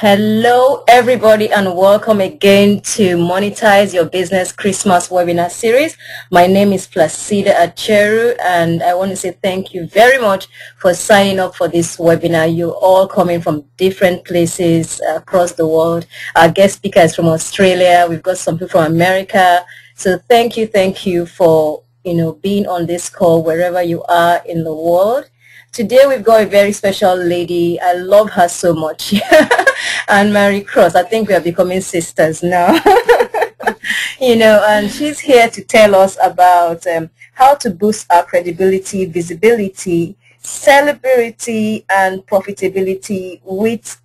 Hello, everybody, and welcome again to Monetize Your Business Christmas webinar series. My name is Placida Acheru, and I want to say thank you very much for signing up for this webinar. You're all coming from different places across the world. Our guest speaker is from Australia. We've got some people from America. So thank you for being on this call wherever you are in the world. Today we've got a very special lady. I love her so much. Anne-Marie Cross. I think we are becoming sisters now. And she's here to tell us about how to boost our credibility, visibility, celebrity, and profitability with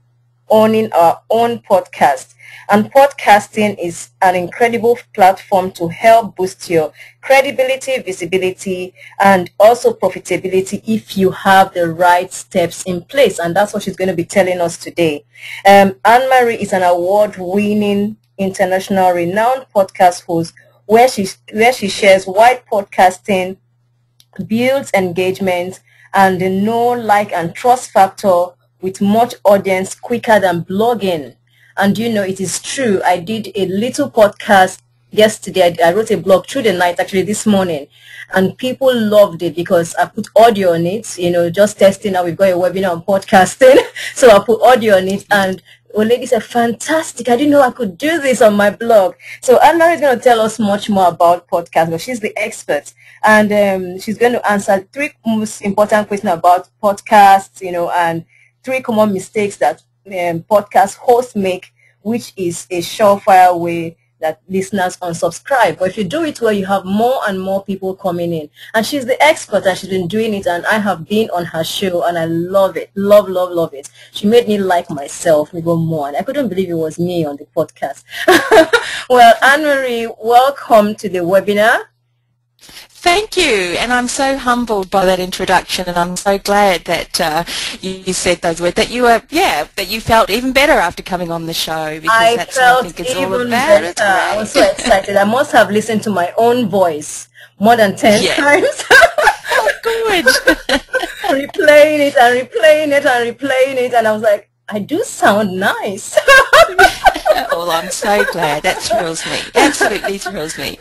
owning our own podcast. And podcasting is an incredible platform to help boost your credibility, visibility, and also profitability if you have the right steps in place. And that's what she's going to be telling us today. Anne-Marie is an award-winning, international renowned podcast host where she shares why podcasting builds engagement and the know, like, and trust factor with much audience quicker than blogging. And it is true. I did a little podcast yesterday. I wrote a blog through the night, actually this morning, and people loved it because I put audio on it, just testing. Now we've got a webinar on podcasting. So I put audio on it, and ladies are fantastic. I didn't know I could do this on my blog. So Anne-Marie is going to tell us much more about podcasts, but she's the expert. And she's going to answer 3 most important questions about podcasts, and 3 common mistakes that podcast hosts make, which is a surefire way that listeners unsubscribe. But if you do it well, you have more and more people coming in. And she's the expert, and she's been doing it, and I have been on her show, and I love it. Love it. She made me like myself even more, and I couldn't believe it was me on the podcast. Well, Anne-Marie, welcome to the webinar. Thank you, and I'm so humbled by that introduction, and I'm so glad that you said those words, that you felt even better after coming on the show, because that's what I think it's all about. I was so excited. I must have listened to my own voice more than 10 times. Oh, good. Replaying it, and I was like, I do sound nice. Well, I'm so glad. That thrills me. Absolutely thrills me.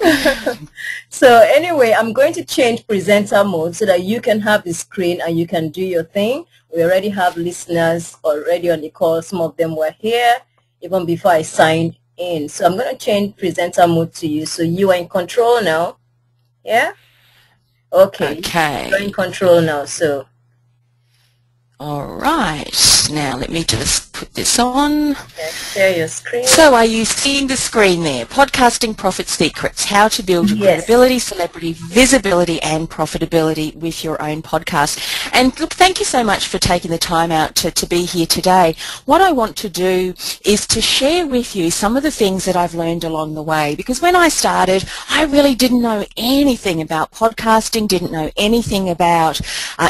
So anyway, I'm going to change presenter mode so that you can have the screen and you can do your thing. We already have listeners already on the call. Some of them were here even before I signed in. So I'm going to change presenter mode to you. So you are in control now. Yeah? Okay. You're in control now. So. All right. Now let me just put this on. Okay, share your screen. So are you seeing the screen there? Podcasting Profit Secrets, how to build your credibility, celebrity, visibility, and profitability with your own podcast. And look, thank you so much for taking the time out to be here today. What I want to do is to share with you some of the things that I've learned along the way, because when I started, I really didn't know anything about podcasting, didn't know anything about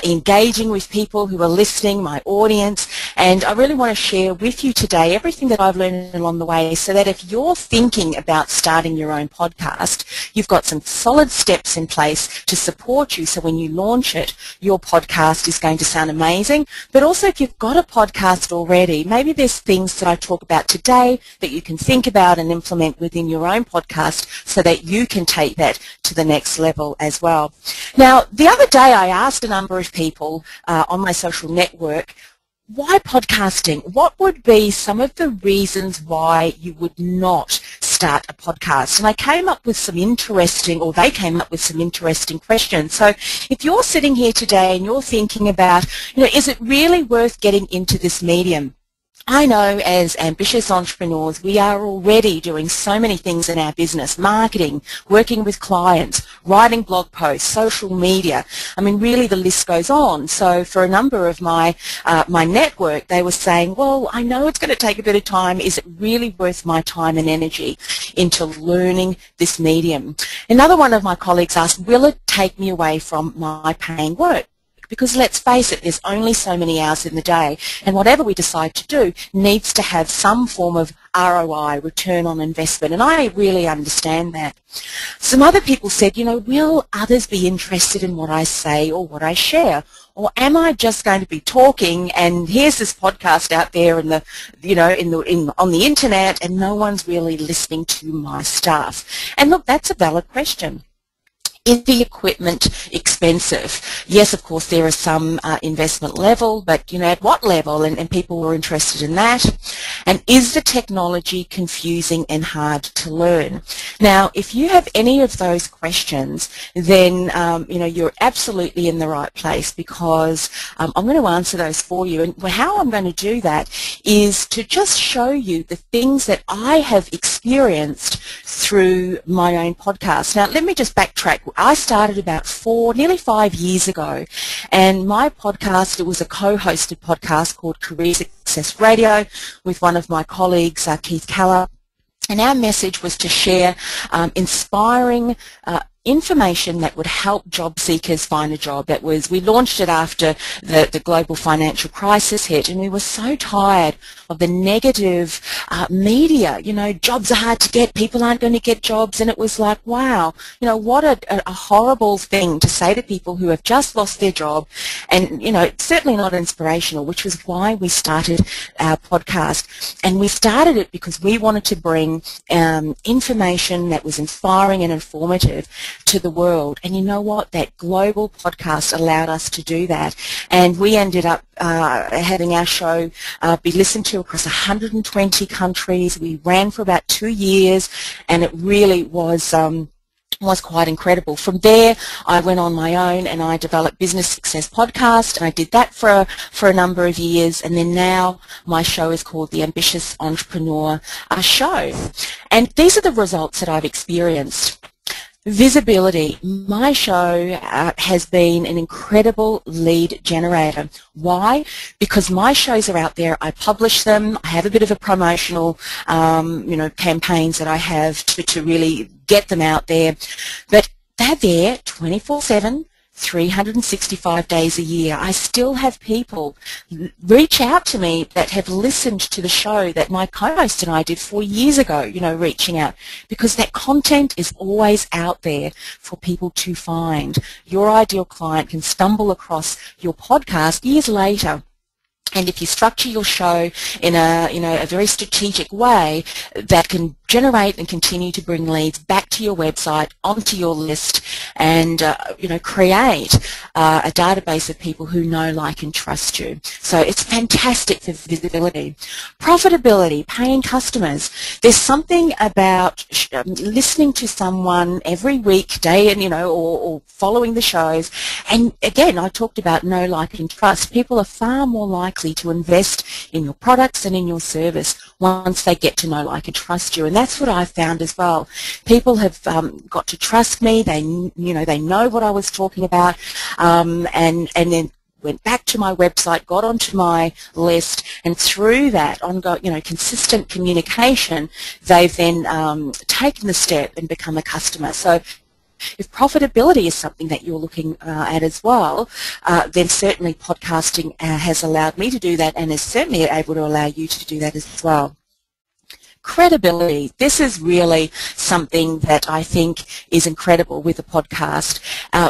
engaging with people who are listening, my audience, and I really want to share with you today everything that I've learned along the way, so that if you're thinking about starting your own podcast, you've got some solid steps in place to support you, so when you launch it, your podcast is going to sound amazing. But also, if you've got a podcast already, maybe there's things that I talk about today that you can think about and implement within your own podcast so that you can take that to the next level as well. Now, the other day I asked a number of people on my social network, why podcasting? What would be some of the reasons why you would not start a podcast? And I came up with some interesting, or they came up with some interesting questions. So if you're sitting here today and you're thinking about, is it really worth getting into this medium? I know as ambitious entrepreneurs, we are already doing so many things in our business: marketing, working with clients, writing blog posts, social media. I mean, really the list goes on. So for a number of my network, they were saying, well, I know it's going to take a bit of time. Is it really worth my time and energy into learning this medium? Another one of my colleagues asked, will it take me away from my paying work? work, because let's face it, there's only so many hours in the day, and whatever we decide to do needs to have some form of ROI, return on investment, and I really understand that. Some other people said, you know, will others be interested in what I say or what I share? Or am I just going to be talking and here's this podcast out there in the, you know, on the internet, and no one's really listening to my stuff? And look, that's a valid question. Is the equipment expensive? Yes, of course, there is some investment level, but, you know, at what level? And people were interested in that. And is the technology confusing and hard to learn? Now, if you have any of those questions, then, you know, you're absolutely in the right place, because I'm going to answer those for you. And how I'm going to do that is to just show you the things that I have experienced through my own podcast. Now, let me just backtrack. I started about nearly 5 years ago, and my podcast, it was a co-hosted podcast called Career Success Radio with one of my colleagues, Keith Keller, and our message was to share inspiring information that would help job seekers find a job. We launched it after the global financial crisis hit, and we were so tired of the negative media. You know, jobs are hard to get, people aren't going to get jobs, and it was like, wow, you know, what a horrible thing to say to people who have just lost their job, and, you know, it's certainly not inspirational, which was why we started our podcast. And we started it because we wanted to bring information that was inspiring and informative to the world. And you know what? That global podcast allowed us to do that. And we ended up having our show be listened to across 120 countries. We ran for about 2 years, and it really was quite incredible. From there, I went on my own and I developed Business Success Podcast, and I did that for a number of years, and then now my show is called The Ambitious Entrepreneur Show. And these are the results that I've experienced. Visibility. My show has been an incredible lead generator. Why? Because my shows are out there. I publish them. I have a bit of a promotional, you know, campaigns that I have to really get them out there. But they're there 24/7. 365 days a year. I still have people reach out to me that have listened to the show that my co-host and I did 4 years ago, you know, reaching out, because that content is always out there for people to find. Your ideal client can stumble across your podcast years later. And if you structure your show in a, you know, a very strategic way, that can generate and continue to bring leads back to your website, onto your list, and you know, create a database of people who know, like, and trust you. So it's fantastic for visibility. Profitability, paying customers. There's something about listening to someone every week, day, and, you know, or following the shows. And again, I talked about know, like, and trust. People are far more likely to invest in your products and in your service once they get to know, like, and trust you. And that's what I found as well. People have got to trust me. They, you know, they know what I was talking about, and then went back to my website, got onto my list, and through that ongoing, you know, consistent communication, they've then taken the step and become a customer. So if profitability is something that you're looking at as well, then certainly podcasting has allowed me to do that, and is certainly able to allow you to do that as well. Credibility. This is really something that I think is incredible with the podcast.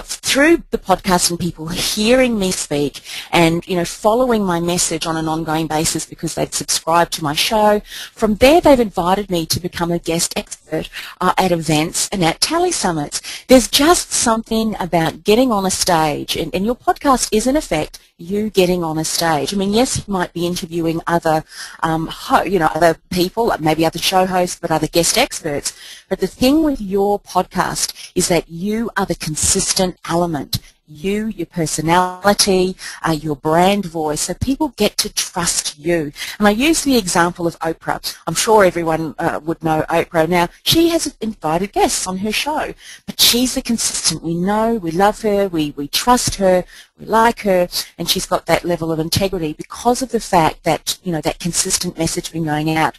Through the podcast and people hearing me speak and, you know, following my message on an ongoing basis because they've subscribed to my show, from there they've invited me to become a guest expert at events and at Tally Summits. There's just something about getting on a stage, and your podcast is, in effect, you getting on a stage. I mean, yes, you might be interviewing other, you know, other people, maybe other show hosts, but other guest experts. But the thing with your podcast is that you are the consistent element. You, your personality, your brand voice, so people get to trust you. And I use the example of Oprah. I'm sure everyone would know Oprah. Now, she has invited guests on her show, but she's the consistent. We know, we love her, we trust her, we like her, and she's got that level of integrity because of the fact that, you know, that consistent messaging going out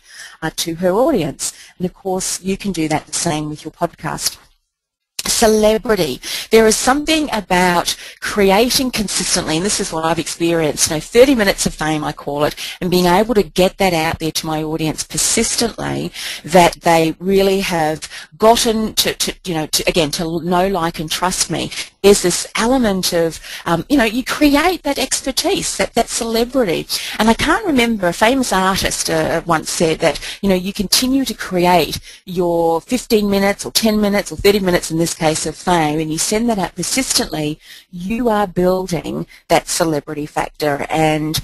to her audience. And of course, you can do that the same with your podcast. Celebrity. There is something about creating consistently, and this is what I've experienced, 30 minutes of fame, I call it, and being able to get that out there to my audience persistently, that they really have gotten to know, like, and trust me. There's this element of, you create that expertise, that celebrity. And I can't remember, a famous artist once said that, you continue to create your 15 minutes or 10 minutes or 30 minutes in this case of fame, and you send that out persistently, you are building that celebrity factor. And,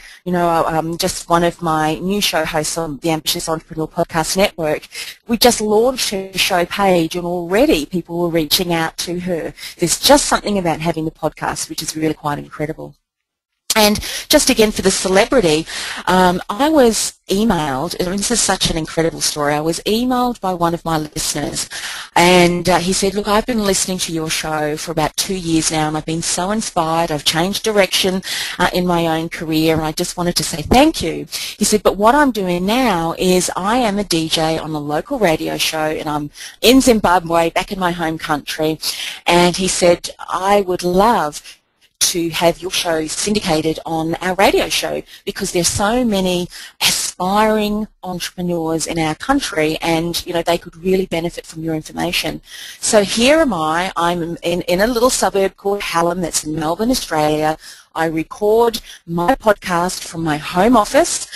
just one of my new show hosts on the Ambitious Entrepreneur Podcast Network, we just launched her show page, and already people were reaching out to her. There's just something about having the podcast which is really quite incredible. And just again for the celebrity, I was emailed, and this is such an incredible story, I was emailed by one of my listeners, and he said, look, I've been listening to your show for about 2 years now, and I've been so inspired, I've changed direction in my own career, and I just wanted to say thank you. He said, but what I'm doing now is I am a DJ on a local radio show, and I'm in Zimbabwe, back in my home country, and he said, I would love to have your show syndicated on our radio show, because there's so many aspiring entrepreneurs in our country, and they could really benefit from your information. So here am I'm in a little suburb called Hallam that's in Melbourne, Australia. I record my podcast from my home office.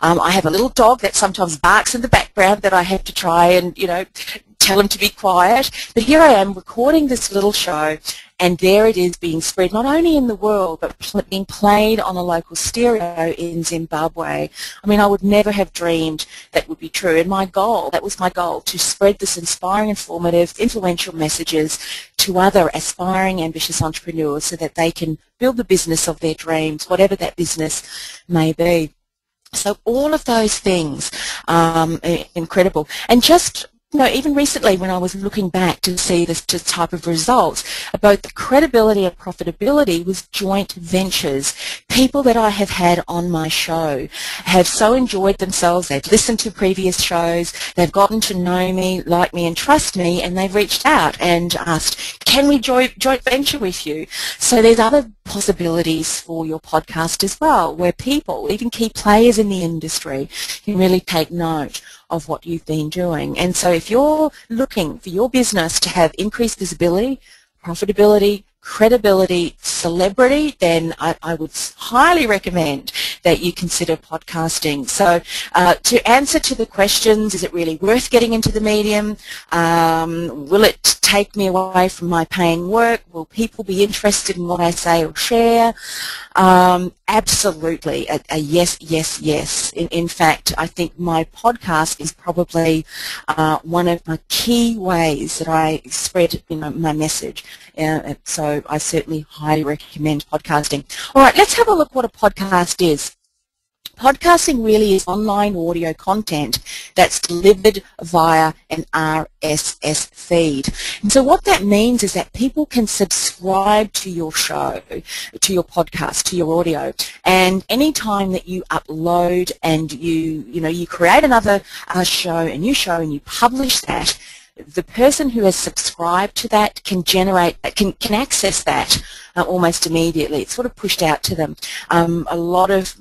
I have a little dog that sometimes barks in the background that I have to try and tell him to be quiet, but here I am recording this little show, and there it is being spread not only in the world but being played on a local stereo in Zimbabwe. I mean, I would never have dreamed that would be true, and that was my goal, to spread this inspiring, informative, influential messages to other aspiring, ambitious entrepreneurs so that they can build the business of their dreams, whatever that business may be. So all of those things are incredible. And just even recently when I was looking back to see this type of results, both the credibility and profitability was joint ventures. People that I have had on my show have so enjoyed themselves, they've listened to previous shows, they've gotten to know me, like me and trust me, and they've reached out and asked, can we joint venture with you? So there's other possibilities for your podcast as well, where people, even key players in the industry, can really take note of what you've been doing. And so if you're looking for your business to have increased visibility, profitability, credibility, celebrity, then I would highly recommend that you consider podcasting. So to answer to the questions, is it really worth getting into the medium? Will it take me away from my paying work? Will people be interested in what I say or share? Absolutely, a yes, yes, yes. In fact, I think my podcast is probably one of my key ways that I spread my message. So I certainly highly recommend podcasting. All right, let's have a look what a podcast is. Podcasting really is online audio content that's delivered via an RSS feed. And so what that means is that people can subscribe to your show, to your podcast, to your audio, and any time that you upload and you create another show, a new show, and you publish that, the person who has subscribed to that can access that almost immediately. It's sort of pushed out to them. A lot of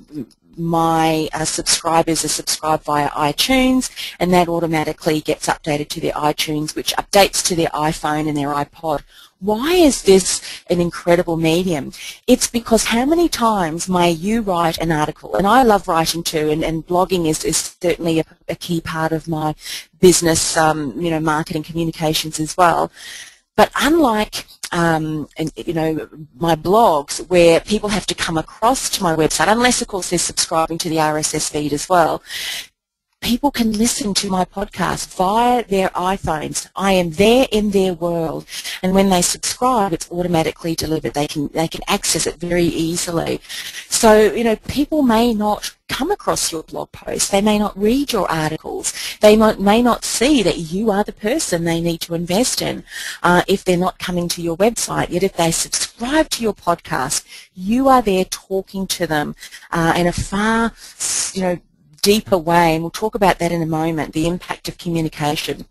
my subscribers are subscribed via iTunes, and that automatically gets updated to their iTunes, which updates to their iPhone and their iPod. Why is this an incredible medium? It's because how many times may you write an article, and I love writing too, and blogging is certainly a key part of my business, marketing communications as well. But unlike my blogs, where people have to come across to my website, unless of course they're subscribing to the RSS feed as well, people can listen to my podcast via their iPhones. I am there in their world, and when they subscribe, it's automatically delivered. They can access it very easily. So people may not come across your blog post. They may not read your articles. They may not see that you are the person they need to invest in if they're not coming to your website. Yet if they subscribe to your podcast, you are there talking to them in a far deeper way, and we'll talk about that in a moment, the impact of communication.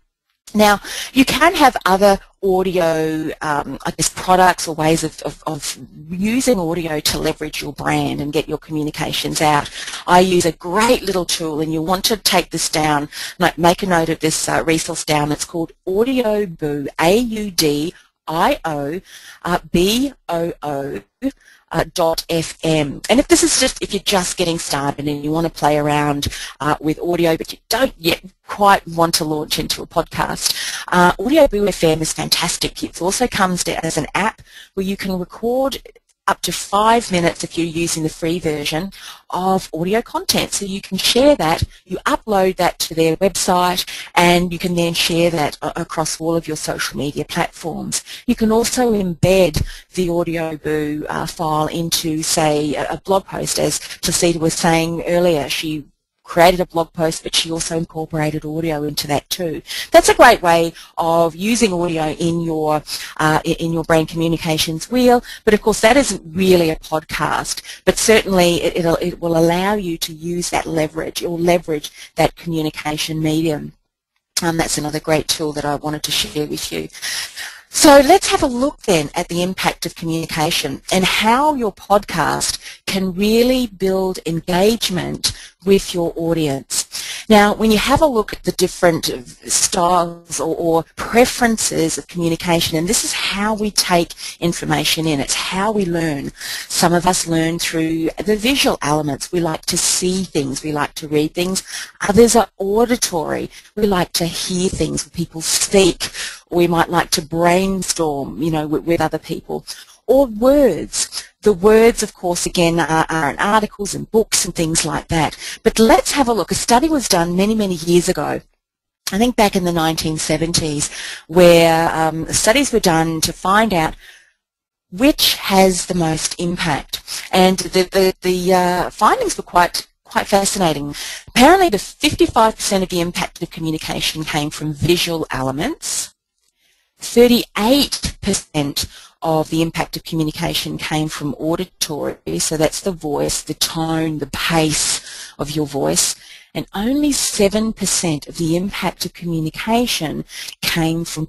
Now, you can have other audio, I guess, products or ways of using audio to leverage your brand and get your communications out. I use a great little tool, and you'll want to take this down, make a note of this resource down. It's called Audio Boo, AUDIOBOO. .fm. And if you're just getting started and you want to play around with audio but you don't yet quite want to launch into a podcast, Audio Boo FM is fantastic. It also comes as an app where you can record up to 5 minutes if you're using the free version of audio content. So you can share that, you upload that to their website, and you can then share that across all of your social media platforms. You can also embed the Audio Boo file into, say, a blog post. As Placida was saying earlier, she created a blog post, but she also incorporated audio into that too. That's a great way of using audio in your brand communications wheel. But of course, that isn't really a podcast. But certainly, it will allow you to use that leverage, or leverage that communication medium. That's another great tool that I wanted to share with you. So let's have a look then at the impact of communication and how your podcast can really build engagement with your audience. Now, when you have a look at the different styles or preferences of communication, and this is how we take information in, it's how we learn. Some of us learn through the visual elements. We like to see things, we like to read things. Others are auditory. We like to hear things when people speak. We might like to brainstorm, with other people. Or words. The words, of course, again, are in articles and books and things like that. But let's have a look. A study was done many, many years ago, I think back in the 1970s, where studies were done to find out which has the most impact. And the findings were quite fascinating. Apparently, the 55% of the impact of communication came from visual elements. 38% of the impact of communication came from auditory, so that's the voice, the tone, the pace of your voice, and only 7% of the impact of communication came from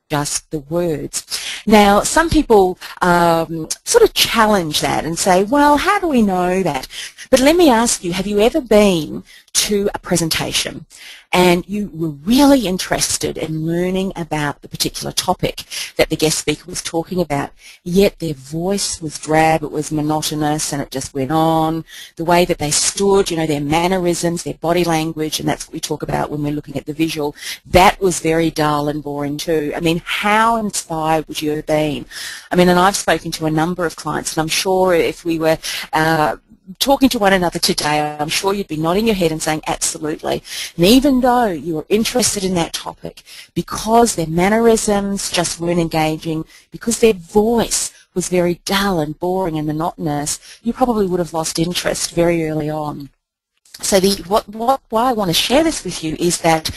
just the words. Now, some people sort of challenge that and say, well, how do we know that? But let me ask you, have you ever been to a presentation and you were really interested in learning about the particular topic that the guest speaker was talking about, yet their voice was drab, it was monotonous, and it just went on, the way that they stood, their mannerisms, their body language, and that's what we talk about when we're looking at the visual, that was very dull and boring too. I mean, how inspired would you have been? I mean, and I've spoken to a number of clients, and I'm sure if we were talking to one another today, I'm sure you'd be nodding your head and saying absolutely. And even though you were interested in that topic, because their mannerisms just weren't engaging, because their voice was very dull and boring and monotonous, you probably would have lost interest very early on. So why I want to share this with you is that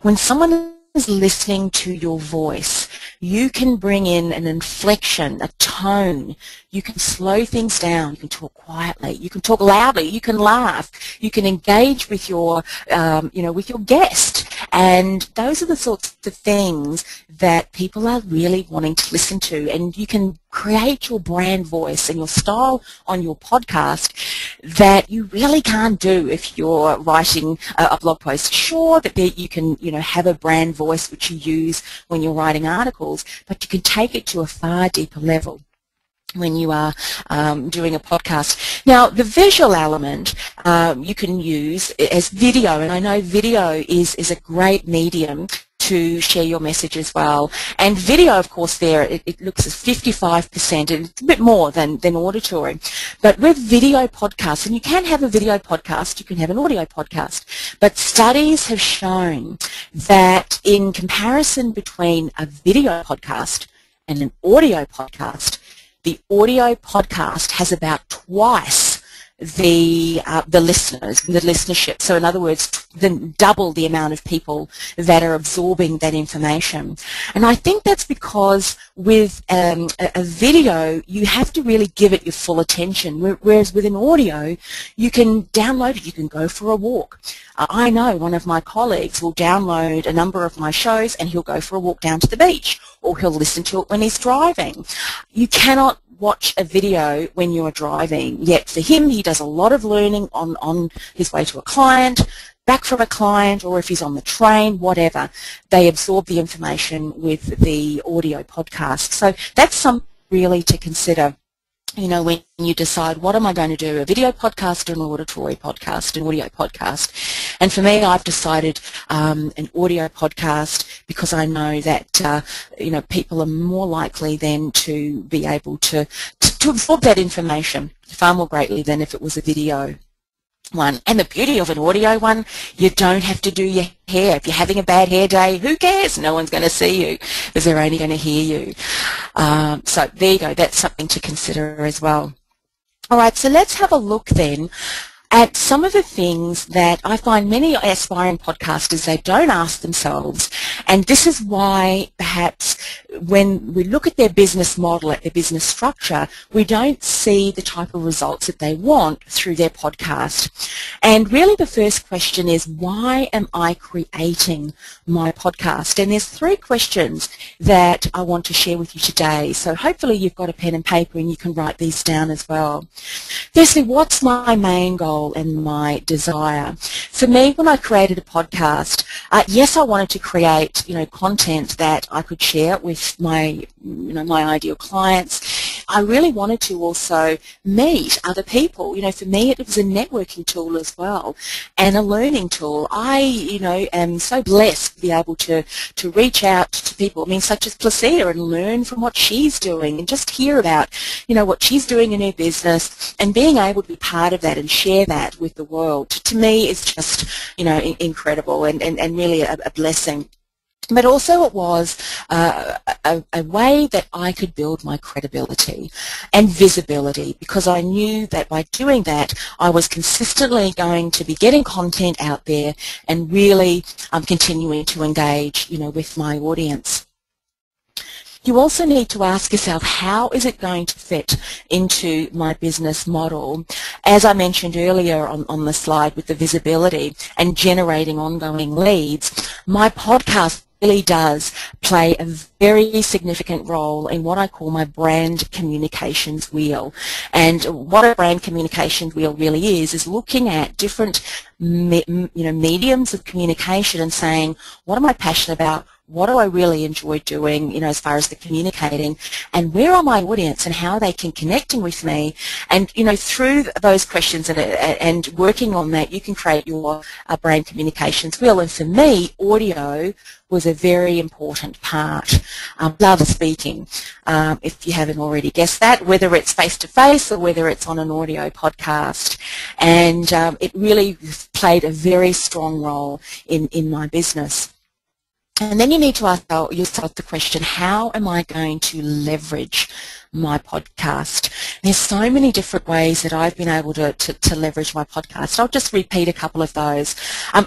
when someone is listening to your voice, you can bring in an inflection, a tone. You can slow things down. You can talk quietly. You can talk loudly. You can laugh. You can engage with your, with your guest. And those are the sorts of things that people are really wanting to listen to. And you can create your brand voice and your style on your podcast that you really can't do if you're writing a blog post. Sure that you can, have a brand voice which you use when you're writing articles, but you can take it to a far deeper level when you are doing a podcast. Now, the visual element you can use as video, and I know video is a great medium to share your message as well. And video, of course, it looks as 55%, and it's a bit more than auditory. But with video podcasts, and you can have a video podcast, you can have an audio podcast, but studies have shown that in comparison between a video podcast and an audio podcast, the audio podcast has about twice the listeners, the listenership. So in other words, then double the amount of people that are absorbing that information. And I think that's because with a video, you have to really give it your full attention, whereas with an audio, you can download it, you can go for a walk. I know one of my colleagues will download a number of my shows and he'll go for a walk down to the beach, or he'll listen to it when he's driving. You cannot watch a video when you're driving, yet for him, he does a lot of learning on his way to a client, back from a client, or if he's on the train, whatever. They absorb the information with the audio podcast. So that's something really to consider, you know, when you decide, what am I going to do, a video podcast or an auditory podcast, an audio podcast? And for me, I've decided an audio podcast because I know that, you know, people are more likely then to be able to absorb that information far more greatly than if it was a video one. And the beauty of an audio one, you don't have to do your hair. If you're having a bad hair day, who cares? No one's going to see you because they're only going to hear you. So there you go. That's something to consider as well. All right, so let's have a look then at some of the things that I find many aspiring podcasters, they don't ask themselves, and this is why perhaps when we look at their business model, at their business structure, we don't see the type of results that they want through their podcast. And really the first question is, why am I creating my podcast? And there's 3 questions that I want to share with you today. So hopefully you've got a pen and paper and you can write these down as well. Firstly, what's my main goal and my desire? For me, when I created a podcast, yes, I wanted to create, you know, content that I could share with my, you know, my ideal clients. I really wanted to also meet other people. You know, for me, it was a networking tool as well and a learning tool. I, you know, am so blessed to be able to reach out to people, I mean, such as Placida, and learn from what she's doing and just hear about, you know, what she's doing in her business, and being able to be part of that and share that with the world, to me, is just, you know, incredible and really a blessing. But also it was a way that I could build my credibility and visibility, because I knew that by doing that I was consistently going to be getting content out there and really continuing to engage, you know, with my audience. You also need to ask yourself, how is it going to fit into my business model? As I mentioned earlier on the slide with the visibility and generating ongoing leads, my podcast really does play a very significant role in what I call my brand communications wheel. And what a brand communications wheel really is looking at different mediums of communication and saying, what am I passionate about? What do I really enjoy doing, you know, as far as the communicating, and where are my audience and how they can connecting with me? And, you know, through those questions and working on that, you can create your brand communications wheel. And for me, audio was a very important part. Love speaking, if you haven't already guessed that, whether it's face-to-face or whether it's on an audio podcast. And it really played a very strong role in my business. And then you need to ask yourself the question, how am I going to leverage my podcast? There's so many different ways that I've been able to leverage my podcast. I'll just repeat a couple of those.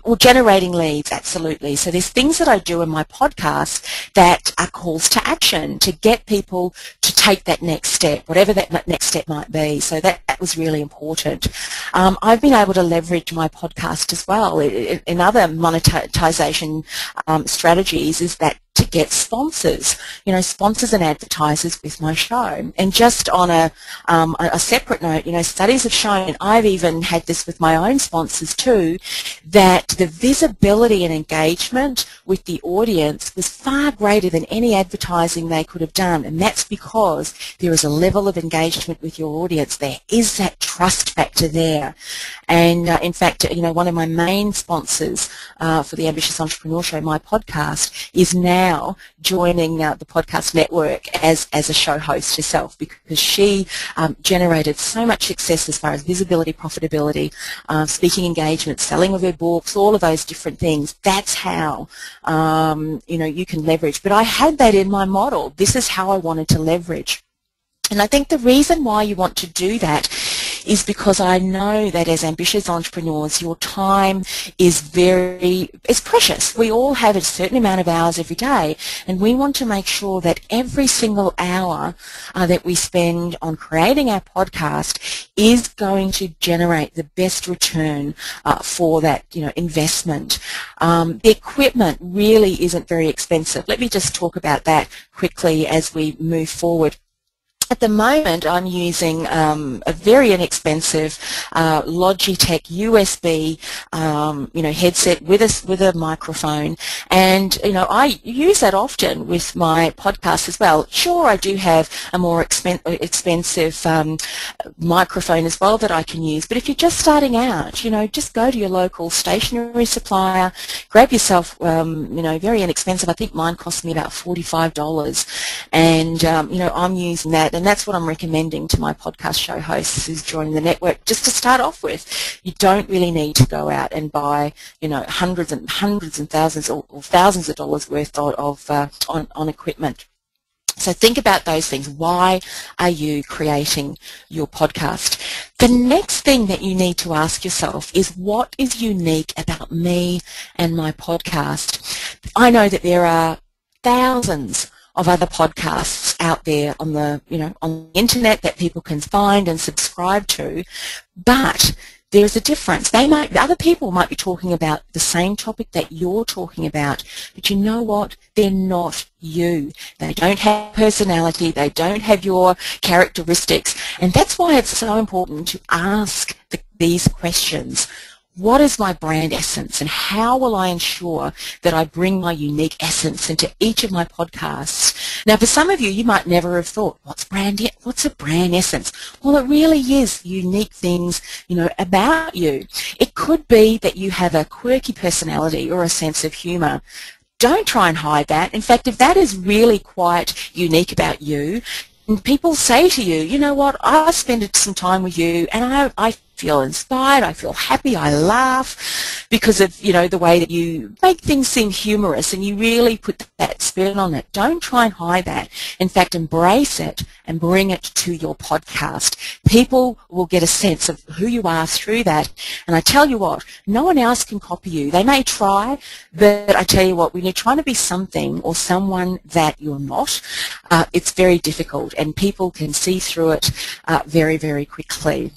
Well, generating leads, absolutely. So there's things that I do in my podcast that are calls to action to get people to take that next step, whatever that next step might be. So that was really important. I've been able to leverage my podcast as well in other monetization strategies, is that to get sponsors, you know, sponsors and advertisers with my show. And just on a separate note, you know, studies have shown, I've even had this with my own sponsors too, that the visibility and engagement with the audience was far greater than any advertising they could have done. And that's because there is a level of engagement with your audience. There is that trust factor there. And in fact, you know, one of my main sponsors for the Ambitious Entrepreneur Show, my podcast, is now joining the podcast network as a show host herself, because she generated so much success as far as visibility, profitability, speaking engagement, selling of her books, all of those different things. That's how you know, you can leverage. But I had that in my model. This is how I wanted to leverage. And I think the reason why you want to do that is because I know that as ambitious entrepreneurs, your time is precious. We all have a certain amount of hours every day, and we want to make sure that every single hour that we spend on creating our podcast is going to generate the best return for that investment. The equipment really isn't very expensive. Let me just talk about that quickly as we move forward. At the moment, I'm using a very inexpensive Logitech USB, headset with a microphone, and I use that often with my podcast as well. Sure, I do have a more expensive microphone as well that I can use, but if you're just starting out, just go to your local stationery supplier, grab yourself, very inexpensive. I think mine cost me about $45, and I'm using that. And that's what I'm recommending to my podcast show hosts who's joining the network, just to start off with. You don't really need to go out and buy, hundreds and thousands or thousands of dollars worth of on equipment. So think about those things. Why are you creating your podcast? The next thing that you need to ask yourself is, what is unique about me and my podcast? I know that there are thousands of other podcasts out there on the internet that people can find and subscribe to, but there's a difference. Other people might be talking about the same topic that you're talking about, but you know what? They're not you. They don't have personality. They don't have your characteristics, and that's why it's so important to ask these questions. What is my brand essence, and how will I ensure that I bring my unique essence into each of my podcasts? Now, for some of you, you might never have thought, what's a brand essence? Well, it really is unique things, about you. It could be that you have a quirky personality or a sense of humor. Don't try and hide that. In fact, if that is really quite unique about you, and people say to you, you know what, I spent some time with you and I feel inspired, I feel happy, I laugh because of, the way that you make things seem humorous and you really put that spin on it. Don't try and hide that. In fact, embrace it and bring it to your podcast. People will get a sense of who you are through that. And I tell you what, no one else can copy you. They may try, but I tell you what, when you're trying to be something or someone that you're not, it's very difficult, and people can see through it very, very quickly.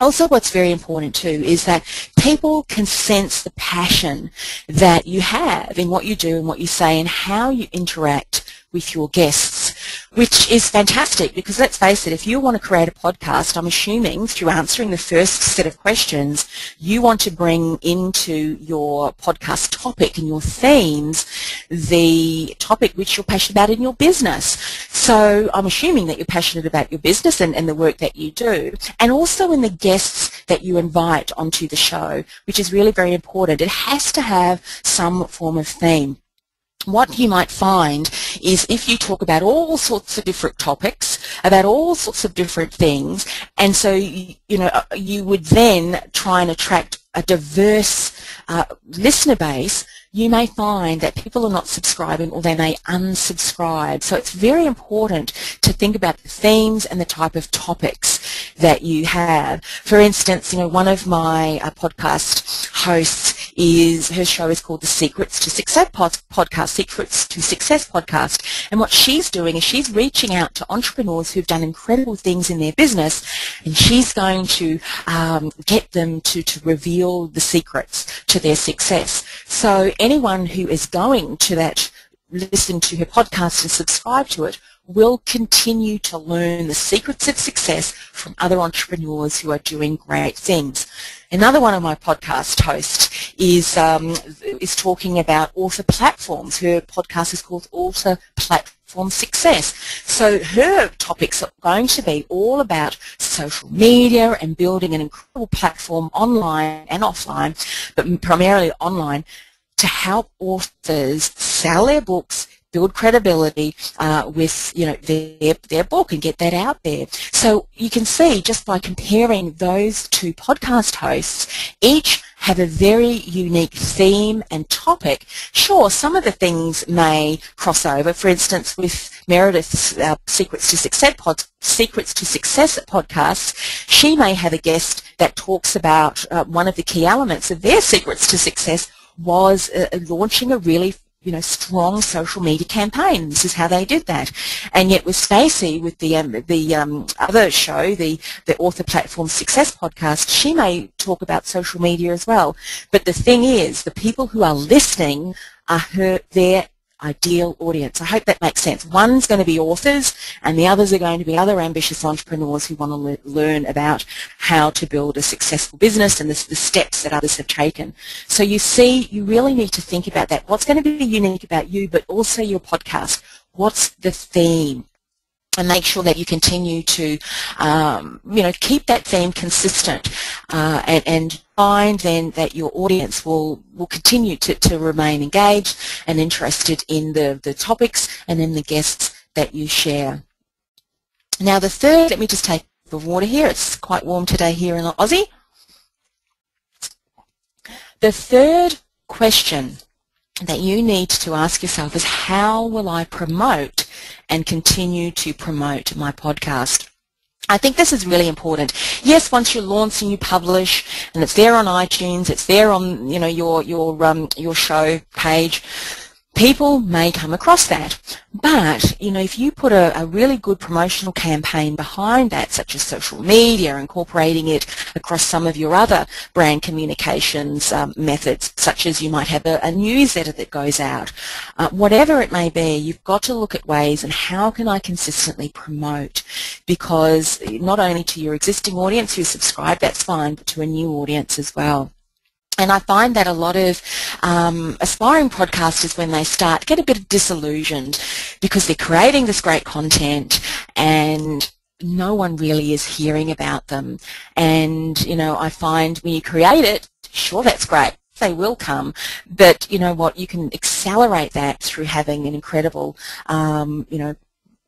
Also, what's very important too is that people can sense the passion that you have in what you do and what you say and how you interact with your guests, which is fantastic, because let's face it, if you want to create a podcast, I'm assuming through answering the first set of questions, you want to bring into your podcast topic and your themes the topic which you're passionate about in your business. So I'm assuming that you're passionate about your business and the work that you do, and also in the guests that you invite onto the show, which is really very important. It has to have some form of theme. What you might find is if you talk about all sorts of different topics, about all sorts of different things, and so you would then try and attract a diverse listener base, you may find that people are not subscribing, or they may unsubscribe. So it's very important to think about the themes and the type of topics that you have. For instance, one of my podcast hosts, her show is called the Secrets to Success podcast. And what she's doing is she's reaching out to entrepreneurs who've done incredible things in their business, and she's going to get them to reveal the secrets to their success. So anyone who is going to listen to her podcast and subscribe to it will continue to learn the secrets of success from other entrepreneurs who are doing great things. Another one of my podcast hosts is talking about author platforms. Her podcast is called Author Platform Success. So her topics are going to be all about social media and building an incredible platform online and offline, but primarily online, to help authors sell their books, build credibility with their book and get that out there. So you can see, just by comparing those two podcast hosts, each have a very unique theme and topic. Sure, some of the things may cross over. For instance, with Meredith's Secrets to Success podcasts, she may have a guest that talks about one of the key elements of their Secrets to Success was launching a really strong social media campaign. This is how they did that. And yet with Stacey, with the other show, the Author Platform Success podcast, she may talk about social media as well. But the thing is, the people who are listening are their ideal audience. I hope that makes sense. One's going to be authors and the others are going to be other ambitious entrepreneurs who want to learn about how to build a successful business and the steps that others have taken. So you see, you really need to think about that. What's going to be unique about you, but also your podcast? What's the theme? And make sure that you continue to, keep that theme consistent and find then that your audience will continue to remain engaged and interested in the topics and in the guests that you share. Now the third, let me just take the water here. It's quite warm today here in Aussie. The third question that you need to ask yourself is, how will I promote and continue to promote my podcast? I think this is really important. Yes, once you launch and you publish, and it's there on iTunes, it's there on your show page, people may come across that. But, if you put a really good promotional campaign behind that, such as social media, incorporating it across some of your other brand communications methods, such as you might have a newsletter that goes out, whatever it may be, you've got to look at ways and how can I consistently promote, because not only to your existing audience who subscribe, that's fine, but to a new audience as well. And I find that a lot of aspiring podcasters, when they start, get a bit disillusioned because they're creating this great content and no one really is hearing about them. And, I find when you create it, sure, that's great. They will come. But you know what? You can accelerate that through having an incredible,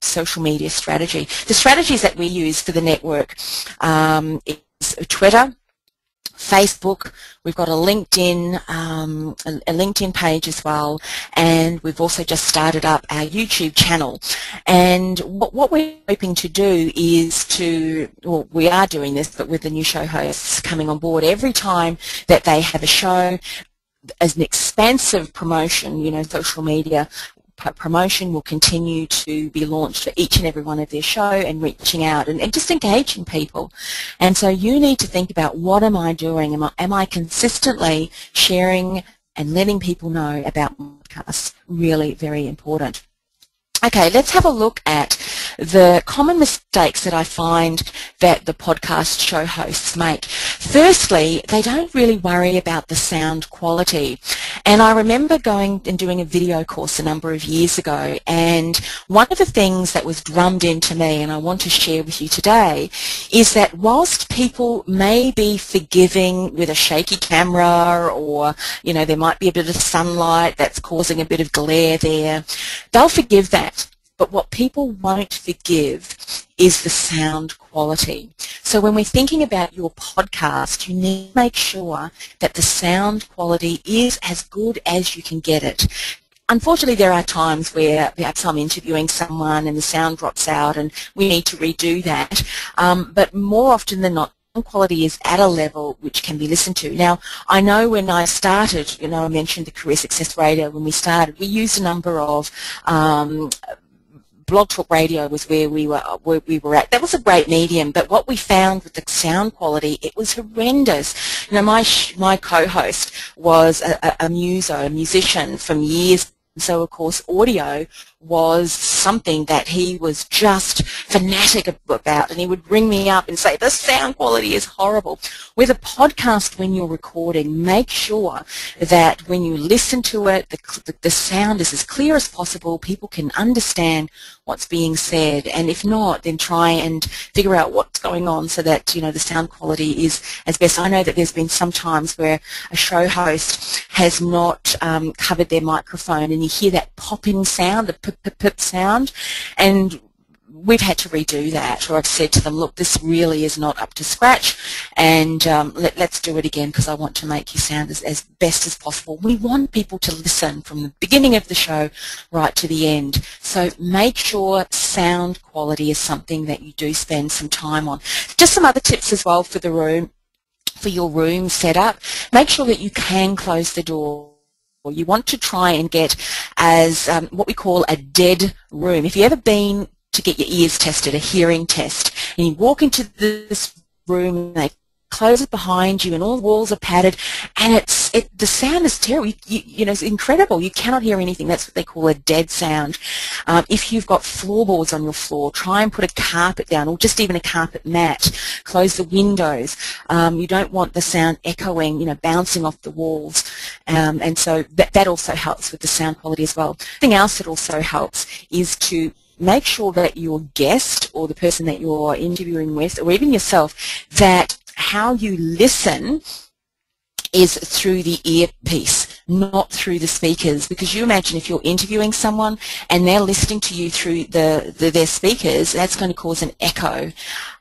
social media strategy. The strategies that we use for the network is Twitter, Facebook, we've got a LinkedIn page as well, and we've also just started up our YouTube channel. And what we're hoping to do is we are doing this, but with the new show hosts coming on board, every time that they have a show, as an expansive promotion, social media promotion will continue to be launched for each and every one of their show, and reaching out and just engaging people. And so you need to think about, what am I doing? Am I consistently sharing and letting people know about podcasts? Really very important. Okay, let's have a look at the common mistakes that I find that the podcast show hosts make. Firstly, they don't really worry about the sound quality. And I remember going and doing a video course a number of years ago, and one of the things that was drummed into me, and I want to share with you today, is that whilst people may be forgiving with a shaky camera, or there might be a bit of sunlight that's causing a bit of glare there, they'll forgive that. But what people won't forgive is the sound quality. So when we're thinking about your podcast, you need to make sure that the sound quality is as good as you can get it. Unfortunately, there are times where perhaps I'm interviewing someone and the sound drops out and we need to redo that. But more often than not, sound quality is at a level which can be listened to. Now, I know when I started, I mentioned the Career Success Radio. When we started, we used a number of Blog Talk Radio was where we were at. That was a great medium, but what we found with the sound quality, it was horrendous. My co-host was a musician from years. So, of course, audio was something that he was just fanatic about, and he would ring me up and say, the sound quality is horrible. With a podcast, when you're recording, make sure that when you listen to it, the sound is as clear as possible. People can understand what's being said, and if not, then try and figure out what's going on so that the sound quality is as best. I know that there's been some times where a show host has not covered their microphone, and you hear that popping sound, the pip pip pip sound, and we've had to redo that, or I've said to them, look, this really is not up to scratch, and let's do it again because I want to make you sound as best as possible. We want people to listen from the beginning of the show right to the end. So make sure sound quality is something that you do spend some time on. Just some other tips as well for the room, for your room setup. Make sure that you can close the door. You want to try and get as what we call a dead room. If you've ever been to get your ears tested, a hearing test, and you walk into this room and they close it behind you and all the walls are padded and the sound is terrible. You know, it's incredible. You cannot hear anything. That's what they call a dead sound. If you've got floorboards on your floor, try and put a carpet down or just even a carpet mat. Close the windows. You don't want the sound echoing, you know, bouncing off the walls. And so that also helps with the sound quality as well. Something else that also helps is to make sure that your guest or the person that you're interviewing with, or even yourself, that how you listen is through the earpiece, not through the speakers. Because you imagine if you're interviewing someone and they're listening to you through their speakers, that's going to cause an echo.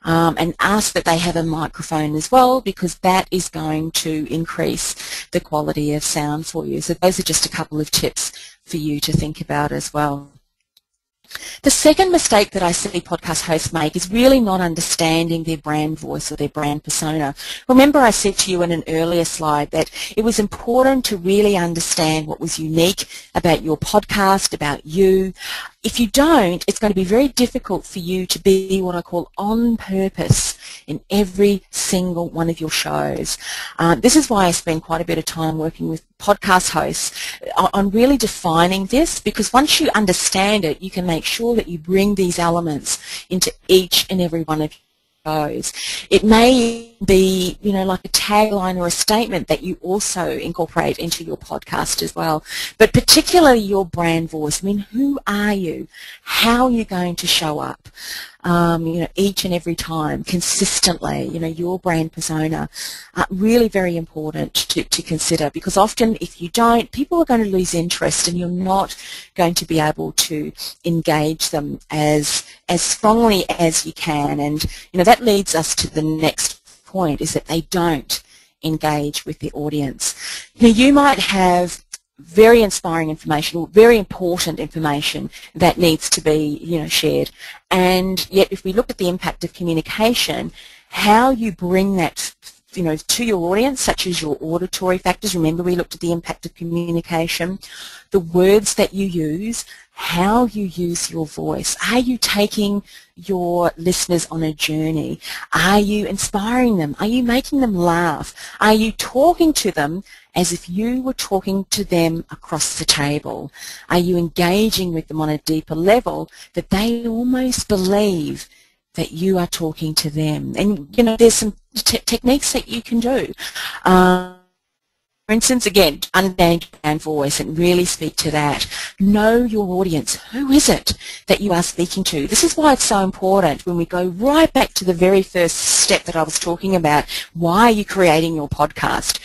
And ask that they have a microphone as well, because that is going to increase the quality of sound for you. So those are just a couple of tips for you to think about as well. The second mistake that I see podcast hosts make is really not understanding their brand voice or their brand persona. Remember, I said to you in an earlier slide that it was important to really understand what was unique about your podcast, about you. If you don't, it's going to be very difficult for you to be what I call on purpose in every single one of your shows. This is why I spend quite a bit of time working with podcast hosts on really defining this, because once you understand it, you can make sure that you bring these elements into each and every one of your shows. It may be, you know, like a tagline or a statement that you also incorporate into your podcast as well. But particularly your brand voice. I mean, who are you? How are you going to show up? You know, each and every time, consistently, you know, your brand persona, really very important to consider, because often if you don't, people are going to lose interest and you're not going to be able to engage them as strongly as you can. And, you know, that leads us to the next point, is that they don't engage with the audience. You know, you might have very inspiring information or very important information that needs to be, you know, shared. And yet if we look at the impact of communication, how you bring that, you know, to your audience, such as your auditory factors. Remember, we looked at the impact of communication, the words that you use, how you use your voice. Are you taking your listeners on a journey? Are you inspiring them? Are you making them laugh? Are you talking to them as if you were talking to them across the table? Are you engaging with them on a deeper level that they almost believe that you are talking to them? And, you know, there's some techniques that you can do. For instance, again, understand your brand voice and really speak to that. Know your audience. Who is it that you are speaking to? This is why it's so important when we go right back to the very first step that I was talking about. Why are you creating your podcast?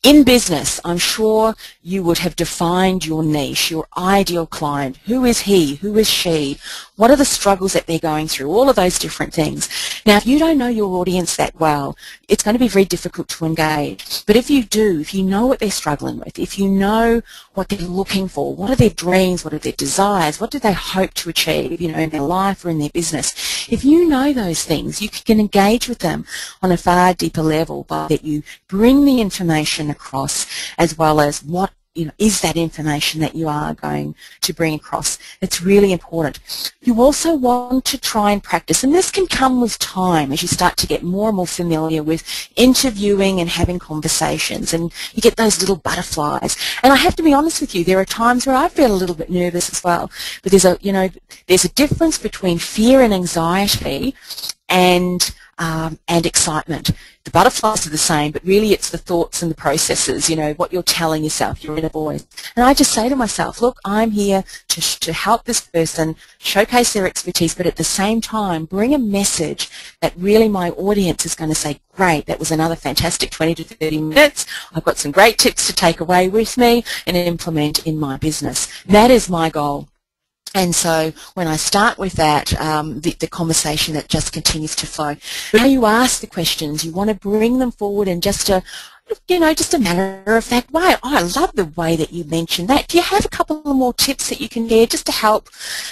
In business, I'm sure you would have defined your niche, your ideal client. Who is he? Who is she? What are the struggles that they're going through? All of those different things. Now, if you don't know your audience that well, it's going to be very difficult to engage. But if you do, if you know what they're struggling with, if you know what they're looking for, what are their dreams, what are their desires, what do they hope to achieve, you know, in their life or in their business, if you know those things, you can engage with them on a far deeper level by that you bring the information across, as well as what, you know, is that information that you are going to bring across. It's really important. You also want to try and practice, and this can come with time as you start to get more and more familiar with interviewing and having conversations, and you get those little butterflies. And I have to be honest with you, there are times where I feel a little bit nervous as well, but there's a difference between fear and anxiety and excitement. The butterflies are the same, but really it's the thoughts and the processes, you know, what you're telling yourself, your inner voice. And I just say to myself, look, I'm here to help this person showcase their expertise, but at the same time bring a message that really my audience is going to say, great, that was another fantastic 20 to 30 minutes. I've got some great tips to take away with me and implement in my business. That is my goal. And so when I start with that, the conversation that just continues to flow. Now you ask the questions, you want to bring them forward in just a, just a matter of fact way. Oh, I love the way that you mentioned that. Do you have a couple of more tips that you can share just to help,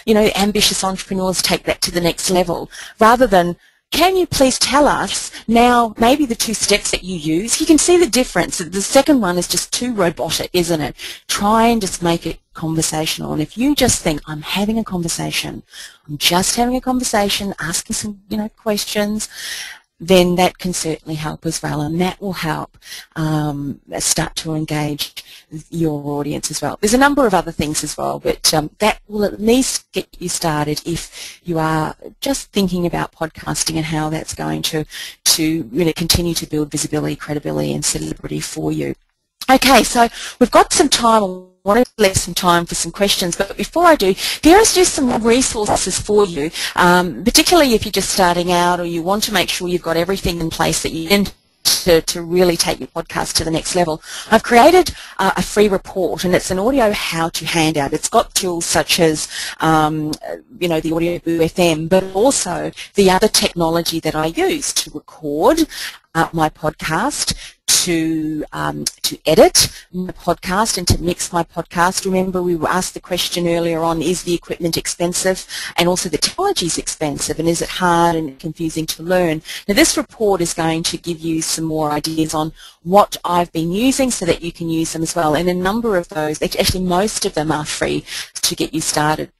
ambitious entrepreneurs take that to the next level, rather than, can you please tell us now maybe the 2 steps that you use? You can see the difference. The second one is just too robotic, isn't it? Try and just make it conversational. And if you just think, I'm having a conversation, I'm just having a conversation, asking some, questions, then that can certainly help as well, and that will help start to engage your audience as well. There's a number of other things as well, but that will at least get you started if you are just thinking about podcasting and how that's going to really continue to build visibility, credibility and celebrity for you. Okay, so we've got some time. I want to leave some time for some questions, but before I do, here's just some resources for you, particularly if you're just starting out or you want to make sure you've got everything in place that you need to really take your podcast to the next level. I've created a free report, and it's an audio how-to handout. It's got tools such as, the Audio Boo FM, but also the other technology that I use to record my podcast, to edit my podcast and to mix my podcast. Remember, we were asked the question earlier on, is the equipment expensive? And also the technology is expensive, and is it hard and confusing to learn? Now this report is going to give you some more ideas on what I've been using so that you can use them as well. And a number of those, actually most of them are free to get you started.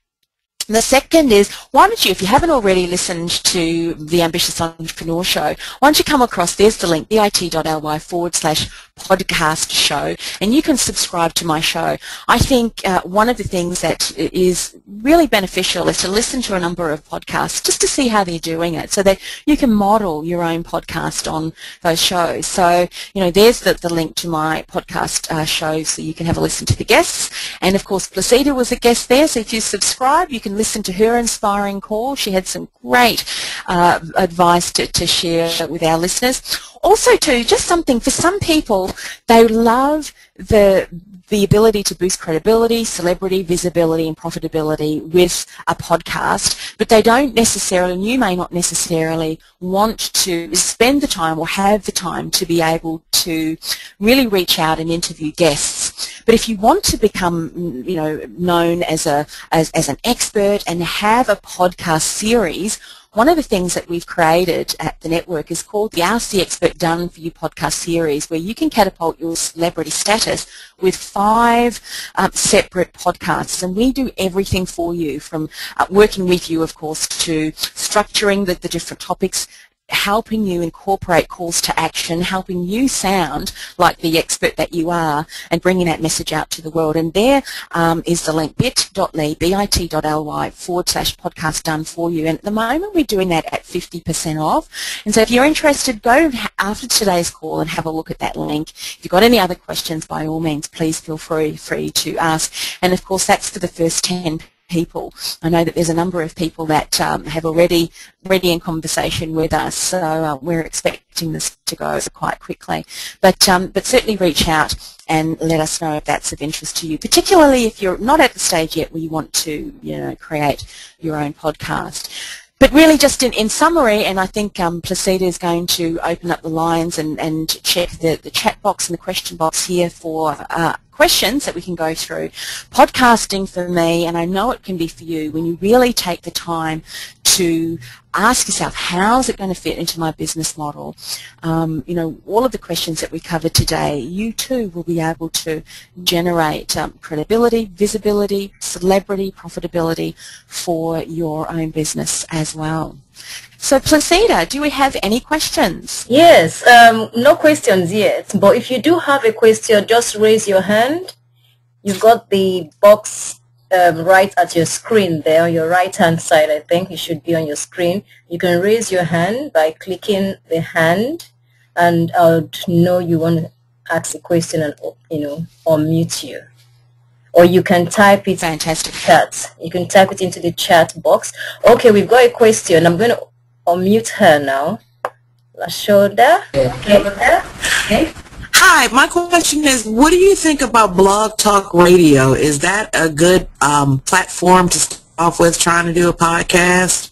The second is, why don't you, if you haven't already listened to the Ambitious Entrepreneur Show, why don't you come across, there's the link, bit.ly/podcast show, and you can subscribe to my show. I think one of the things that is really beneficial is to listen to a number of podcasts just to see how they're doing it, so that you can model your own podcast on those shows. So, there's the link to my podcast show, so you can have a listen to the guests. And of course, Placida was a guest there, so if you subscribe, you can listen to her inspiring call. She had some great advice to share with our listeners. Also, too, just something for some people, they love the ability to boost credibility, celebrity, visibility and profitability with a podcast, but they don't necessarily, and you may not necessarily want to spend the time or have the time to be able to really reach out and interview guests. But if you want to become, known as an expert and have a podcast series, one of the things that we've created at the network is called the Ask the Expert Done For You podcast series, where you can catapult your celebrity status with 5 separate podcasts. And we do everything for you, from working with you, of course, to structuring the different topics, helping you incorporate calls to action, helping you sound like the expert that you are, and bringing that message out to the world. And there is the link, bit.ly/podcast done for you. And at the moment we're doing that at 50% off. And so if you're interested, go after today's call and have a look at that link. If you've got any other questions, by all means, please feel free to ask. And of course, that's for the first 10 people. I know that there's a number of people that have already in conversation with us, so we're expecting this to go quite quickly. But certainly reach out and let us know if that's of interest to you, particularly if you're not at the stage yet where you want to, create your own podcast. But really, just in summary, and I think Placida is going to open up the lines and check the chat box and the question box here for questions that we can go through. Podcasting for me, and I know it can be for you, when you really take the time to ask yourself, how is it going to fit into my business model? All of the questions that we covered today, you too will be able to generate credibility, visibility, celebrity, profitability for your own business as well. So Placida, do we have any questions? Yes, no questions yet, but if you do have a question, just raise your hand. You've got the box right at your screen there, on your right hand side. I think it should be on your screen. You can raise your hand by clicking the hand, and I'll know you want to ask a question and unmute you. Or you can type it. Fantastic. Chat. You can type it into the chat box. Okay, we've got a question. I'm going to unmute her now. Lashoda. Okay. Hi, my question is, what do you think about Blog Talk Radio? Is that a good platform to off with trying to do a podcast?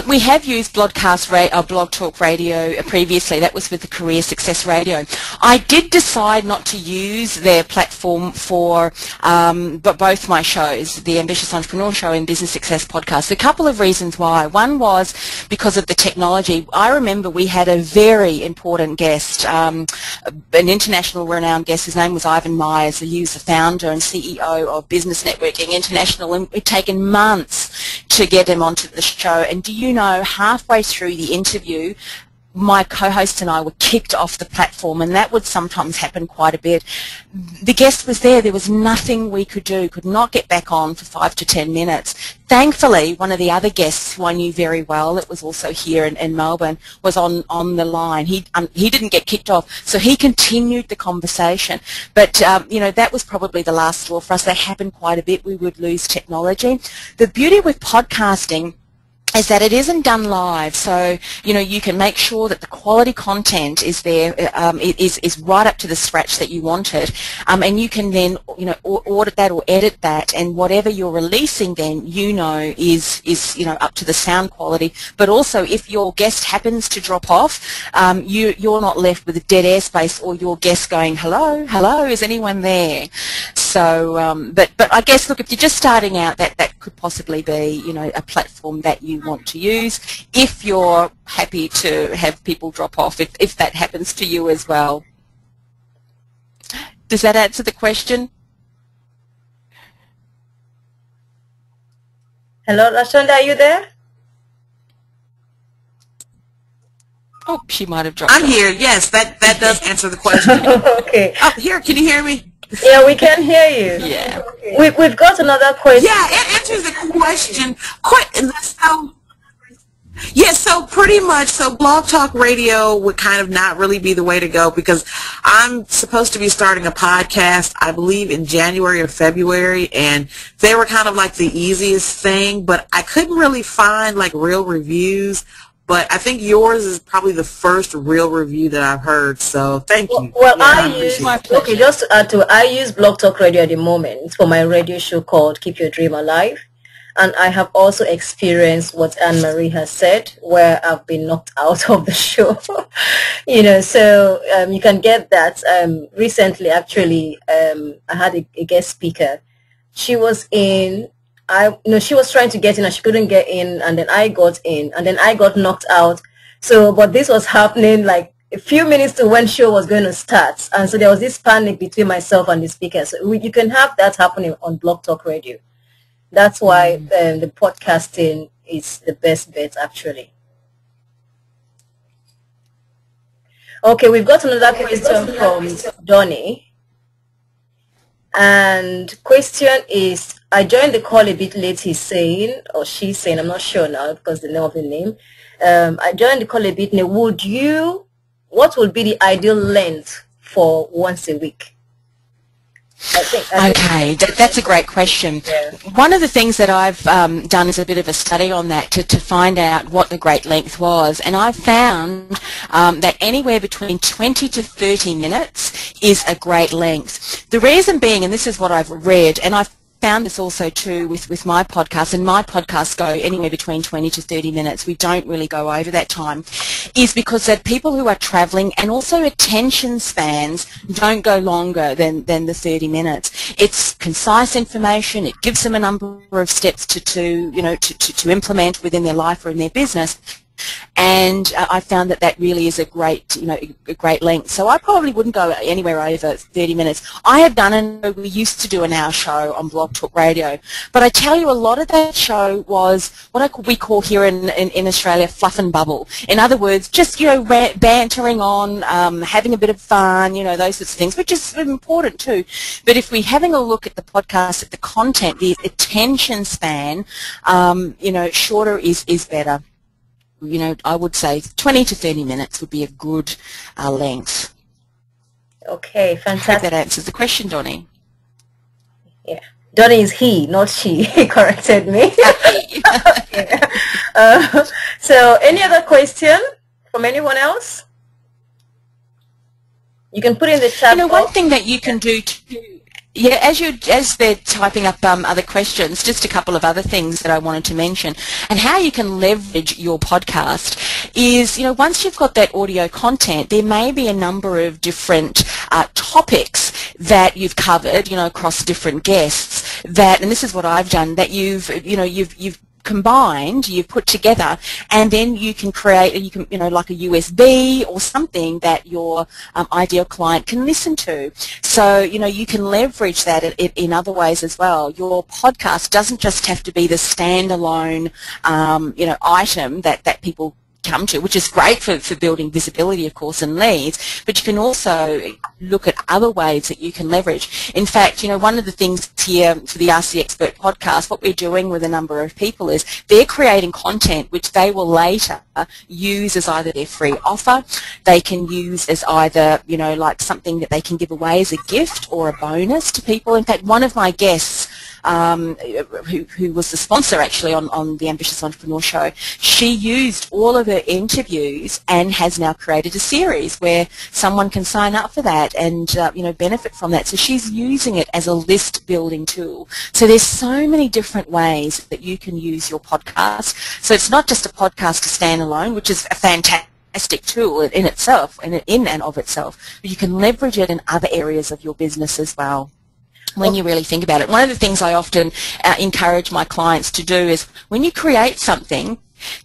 We have used Blog Talk Radio previously. That was with the Career Success Radio. I did decide not to use their platform for both my shows, the Ambitious Entrepreneur Show and Business Success Podcast. A couple of reasons why. One was because of the technology. I remember we had a very important guest, an international renowned guest. His name was Ivan Myers. He was the founder and CEO of Business Networking International, and it's taken months to get him onto the show. And do you know, halfway through the interview, my co-host and I were kicked off the platform, and that would sometimes happen quite a bit. The guest was there. There was nothing we could do, could not get back on for 5 to 10 minutes. Thankfully, one of the other guests who I knew very well, that was also here in Melbourne, was on the line. He didn't get kicked off, so he continued the conversation. But, you know, that was probably the last straw for us. That happened quite a bit. We would lose technology. The beauty with podcasting is that it isn't done live, so you know you can make sure that the quality content is there, is right up to the scratch that you want it, and you can then audit that or edit that, and whatever you're releasing then is up to the sound quality. But also, if your guest happens to drop off, you're not left with a dead airspace or your guest going, hello, is anyone there? So, but I guess, look, if you're just starting out, that could possibly be a platform that you want to use if you're happy to have people drop off, if that happens to you as well. Does that answer the question? Hello, Lashonda, are you there? Oh, she might have dropped I'm off. here. Yes, that does answer the question. Okay. Oh, here, can you hear me? Yeah, we can hear you. Yeah. Okay. We've got another question. Yeah, it answers the question. So pretty much, so Blog Talk Radio would kind of not really be the way to go, because I'm supposed to be starting a podcast, I believe, in January or February, and they were kind of like the easiest thing, but I couldn't really find like real reviews. But I think yours is probably the first real review that I've heard, so thank you. Well, Yeah, just to add to it, I use Blog Talk Radio at the moment for my radio show called Keep Your Dream Alive. And I have also experienced what Anne-Marie has said, where I've been knocked out of the show. So you can get that. Recently, actually, I had a guest speaker. She was in. She was trying to get in and she couldn't get in, and then I got in, and then I got knocked out. So, but this was happening like a few minutes to when show was going to start, and so there was this panic between myself and the speaker. So you can have that happening on Blog Talk Radio. That's why the podcasting is the best bet, actually. Okay, we've got another question from Donnie. And question is, I joined the call a bit late, he's saying, or she's saying, I'm not sure now because the name of the name. I joined the call a bit late. What would be the ideal length for once a week? Okay, that's a great question. Yeah. One of the things that I've done is a bit of a study on that to find out what the great length was, and I've found that anywhere between 20 to 30 minutes is a great length. The reason being, and this is what I've read, and I've found this also too with my podcast, and my podcasts go anywhere between 20 to 30 minutes. We don't really go over that time, is because that people who are traveling and also attention spans don't go longer than the 30 minutes. It's concise information. It gives them a number of steps to implement within their life or in their business. And I found that really is a great length. So I probably wouldn't go anywhere over 30 minutes. I have done, and we used to do an hour show on Blog Talk Radio, but I tell you, a lot of that show was what we call here in Australia fluff and bubble. In other words, just bantering on, having a bit of fun, those sorts of things, which is important too. But if we're having a look at the podcast, at the content, the attention span, shorter is better. I would say 20 to 30 minutes would be a good length. Okay, fantastic. I hope that answers the question, Donnie. Yeah. Donnie is he, not she. He corrected me. Okay. So any other question from anyone else? You can put in the chat box. One thing that you can do too, Yeah, as they're typing up other questions, just a couple of other things that I wanted to mention, and how you can leverage your podcast is, once you've got that audio content, there may be a number of different topics that you've covered, across different guests. And this is what I've done, that you've combined, you've put together, and then you can create, like a USB or something that your ideal client can listen to. So, you can leverage that in other ways as well. Your podcast doesn't just have to be the standalone, item that people come to, which is great for building visibility, of course, and leads, but you can also look at other ways that you can leverage. In fact, one of the things here for the Ask the Expert podcast, what we're doing with a number of people is they're creating content which they will later use as either their free offer, they can use as either, like something that they can give away as a gift or a bonus to people. In fact, one of my guests, who was the sponsor actually on the Ambitious Entrepreneur Show, she used all of her interviews and has now created a series where someone can sign up for that and benefit from that. So she's using it as a list building tool. So there's so many different ways that you can use your podcast. So it's not just a podcast to stand alone, which is a fantastic tool in itself, in and of itself, but you can leverage it in other areas of your business as well, when you really think about it. One of the things I often encourage my clients to do is, when you create something,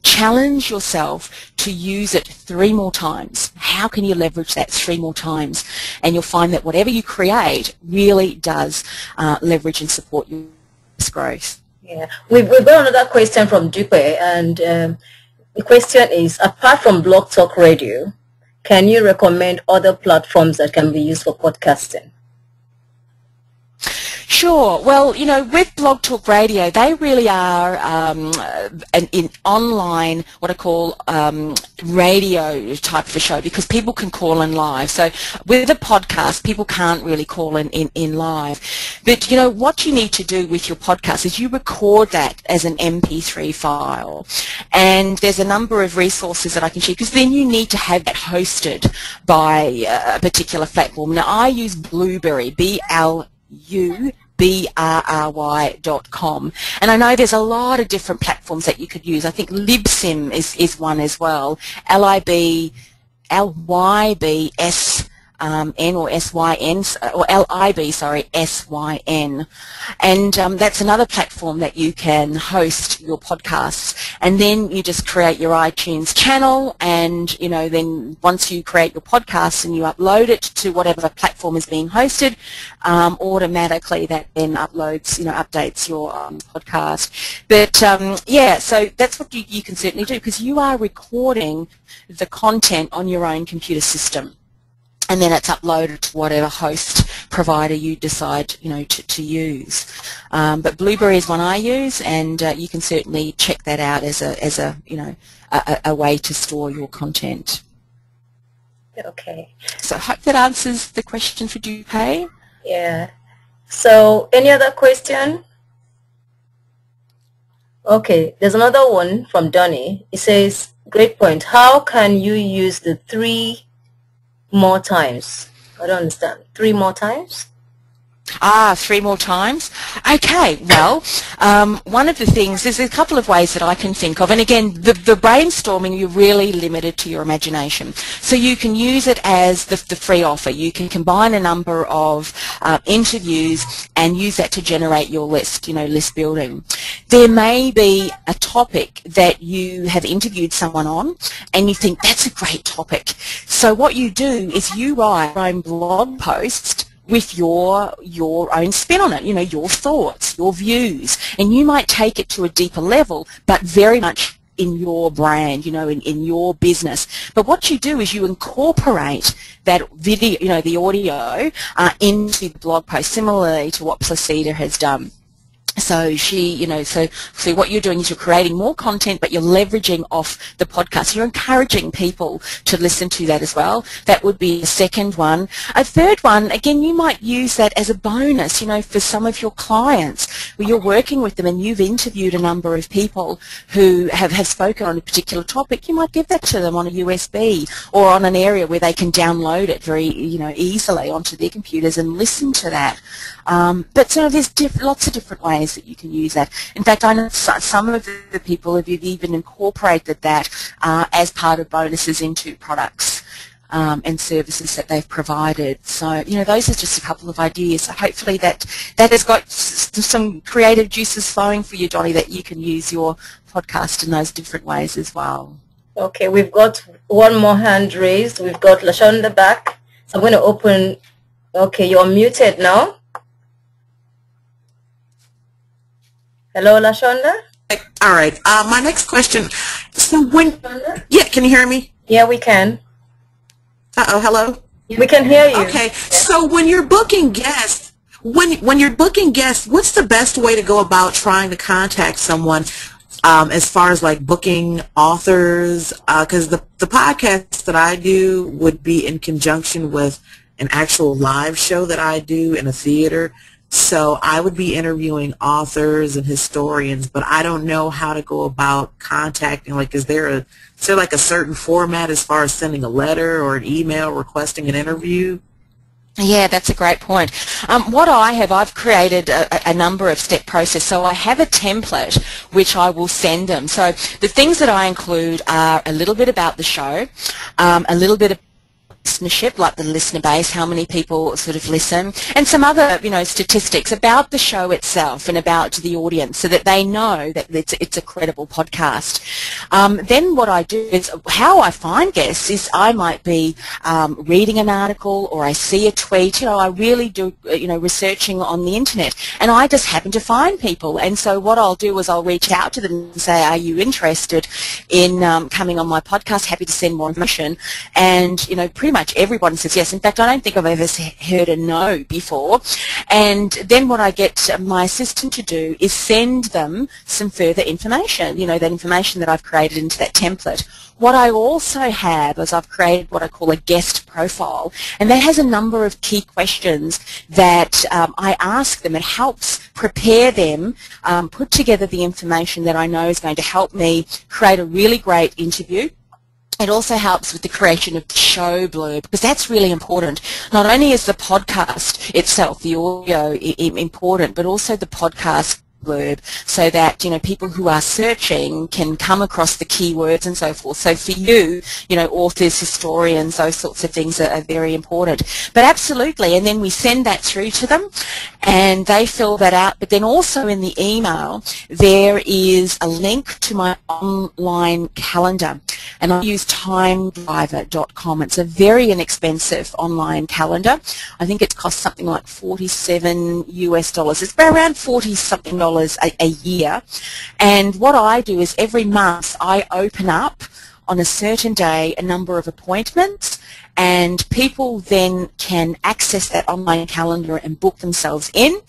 challenge yourself to use it 3 more times. How can you leverage that 3 more times? And you'll find that whatever you create really does leverage and support your growth. Yeah, we've got another question from Dupe, and the question is, apart from Blog Talk Radio, can you recommend other platforms that can be used for podcasting? Sure. Well, with Blog Talk Radio, they really are an online, what I call radio type of a show, because people can call in live. So with a podcast, people can't really call in live. But, what you need to do with your podcast is you record that as an MP3 file. And there's a number of resources that I can share, because then you need to have that hosted by a particular platform. Now, I use Blueberry, BLUBRRY.com, and I know there's a lot of different platforms that you could use. I think Libsyn is one as well, LYBS N or SYN, or LIB, sorry, SYN. And that's another platform that you can host your podcasts. And then you just create your iTunes channel, and, then once you create your podcast and you upload it to whatever platform is being hosted, automatically that then uploads, updates your podcast. But, yeah, so that's what you can certainly do, because you are recording the content on your own computer system, and then it's uploaded to whatever host provider you decide, to use. But Blueberry is one I use, and you can certainly check that out as a way to store your content. Okay. So I hope that answers the question for Dupe. Yeah. So any other question? Okay, there's another one from Donnie. It says, great point. How can you use the 3 more times? I don't understand. 3 more times? 3 more times? Okay, well, one of the things, there's a couple of ways that I can think of, and again, the brainstorming, you're really limited to your imagination. So you can use it as the free offer. You can combine a number of interviews and use that to generate your list, list building. There may be a topic that you have interviewed someone on, and you think, that's a great topic. So what you do is you write your own blog post with your own spin on it, your thoughts, your views, and you might take it to a deeper level, but very much in your brand, in your business. But what you do is you incorporate that video, the audio, into the blog post, similarly to what Placida has done. So so what you're doing is you're creating more content, but you're leveraging off the podcast. You're encouraging people to listen to that as well. That would be a second one. A third one, again, you might use that as a bonus, for some of your clients where you're working with them and you've interviewed a number of people who have spoken on a particular topic. You might give that to them on a USB or on an area where they can download it very, easily onto their computers and listen to that. But there's lots of different ways that you can use that. In fact, I know some of the people have even incorporated that as part of bonuses into products and services that they've provided. So, those are just a couple of ideas. So hopefully that has got some creative juices flowing for you, Donnie, that you can use your podcast in those different ways as well. Okay, we've got one more hand raised. We've got Lashonda back. So I'm going to open. Okay, you're muted now. Hello, Lashonda? All right. My next question. So yeah, can you hear me? Yeah, we can. Uh-oh, hello? We can hear you. Okay. So when you're booking guests, when you're booking guests, what's the best way to go about trying to contact someone as far as like booking authors? Because the podcast that I do would be in conjunction with an actual live show that I do in a theater. So I would be interviewing authors and historians, but I don't know how to go about contacting. Like, is there like a certain format as far as sending a letter or an email requesting an interview? Yeah, that's a great point. I've created a number of step process. So I have a template which I will send them. So the things that I include are a little bit about the show, a little bit of listenership, like the listener base, how many people sort of listen, and some other, statistics about the show itself and about the audience so that they know that it's a credible podcast. Then what I do is, how I find guests is I might be reading an article or I see a tweet, I really do, researching on the internet, and I just happen to find people. And so what I'll do is I'll reach out to them and say, are you interested in coming on my podcast? Happy to send more information. And, pretty much everyone says yes. In fact, I don't think I've ever heard a no before. And then what I get my assistant to do is send them some further information, that information that I've created into that template. What I also have is I've created what I call a guest profile, and that has a number of key questions that I ask them. It helps prepare them, put together the information that I know is going to help me create a really great interview. It also helps with the creation of the show blurb, because that's really important. Not only is the podcast itself, the audio, important, but also the podcast blurb, so that people who are searching can come across the keywords and so forth. So for you, authors, historians, those sorts of things are very important. But absolutely, and then we send that through to them and they fill that out. But then also in the email there is a link to my online calendar, and I use timedriver.com. It's a very inexpensive online calendar. I think it costs something like $47 US. It's around $40 something a year. And what I do is every month I open up on a certain day a number of appointments, and people then can access that online calendar and book themselves in.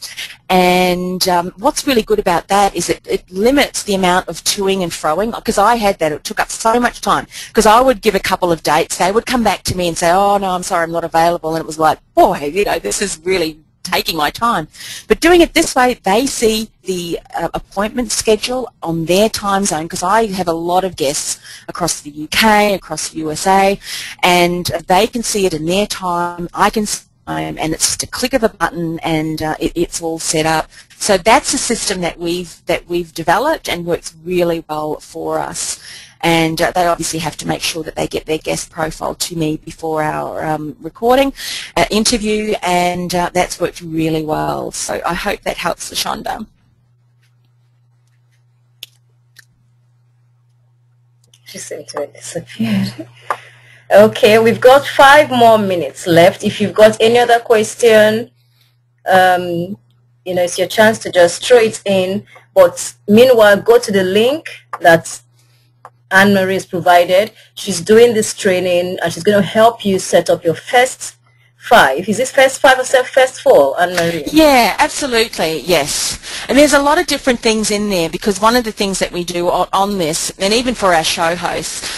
And what's really good about that is it limits the amount of toing and froing, because I had that. It took up so much time, because I would give a couple of dates. They would come back to me and say, oh, no, I'm sorry, I'm not available. And it was like, boy, this is really taking my time. But doing it this way, they see the appointment schedule on their time zone, because I have a lot of guests across the UK, across the USA, and they can see it in their time, I can see time, and it's just a click of a button, and it's all set up. So that's a system that we've developed and works really well for us. And they obviously have to make sure that they get their guest profile to me before our recording, interview, and that's worked really well. So I hope that helps, Lashonda. She seemed to have disappeared. Okay, we've got 5 more minutes left. If you've got any other question, it's your chance to just throw it in. But meanwhile, go to the link that's Anne-Marie is provided. She's doing this training, and she's going to help you set up your first 5. Is this first 5 or first 4, Anne-Marie? Yeah, absolutely, yes. And there's a lot of different things in there, because one of the things that we do on this, and even for our show hosts,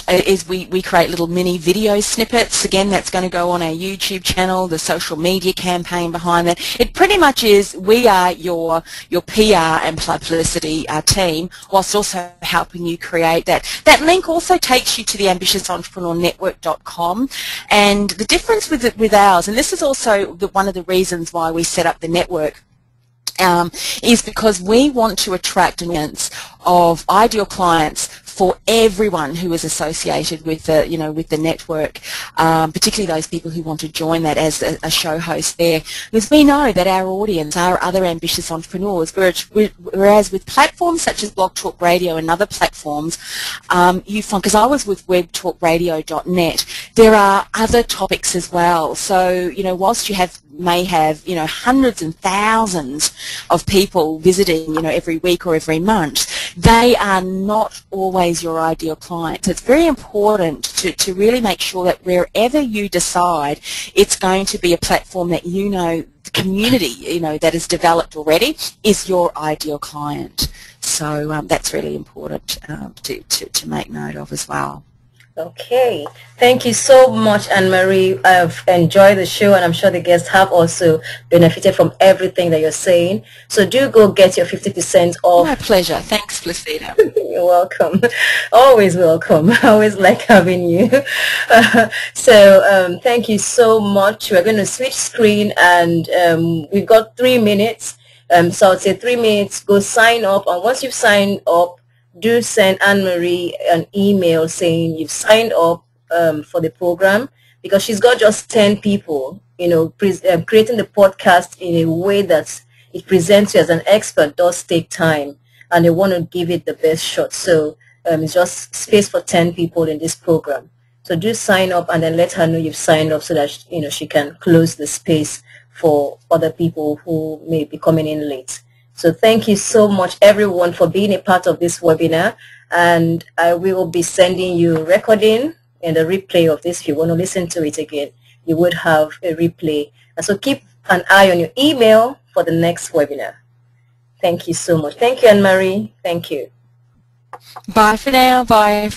is we create little mini video snippets. Again, that's going to go on our YouTube channel, the social media campaign behind that. It pretty much is, we are your PR and publicity team, whilst also helping you create that. That link also takes you to the ambitiousentrepreneurnetwork.com, and the difference with ours, and this is also one of the reasons why we set up the network, is because we want to attract an audience of ideal clients for everyone who is associated with the, with the network, particularly those people who want to join that as a show host there, because we know that our audience are other ambitious entrepreneurs, whereas with platforms such as Blog Talk Radio and other platforms, you find, because I was with webtalkradio.net, there are other topics as well. So, whilst you may have, hundreds and thousands of people visiting, every week or every month, they are not always your ideal client. So it's very important to really make sure that wherever you decide, it's going to be a platform that the community, that is developed already is your ideal client. So that's really important to make note of as well. Okay, thank you so much, Anne-Marie. I've enjoyed the show, and I'm sure the guests have also benefited from everything that you're saying. So do go get your 50% off. My pleasure. Thanks, Placida. You're welcome. Always welcome. I always like having you. So thank you so much. We're going to switch screen, and we've got 3 minutes. So I'll say 3 minutes. Go sign up, and once you've signed up, do send Anne-Marie an email saying you've signed up for the program, because she's got just 10 people. Creating the podcast in a way that it presents you as an expert does take time, and they want to give it the best shot. So it's just space for 10 people in this program. So do sign up, and then let her know you've signed up, so that she can close the space for other people who may be coming in late. So thank you so much, everyone, for being a part of this webinar. And I will be sending you a recording and a replay of this. If you want to listen to it again, you would have a replay. And so keep an eye on your email for the next webinar. Thank you so much. Thank you, Anne-Marie. Thank you. Bye for now. Bye.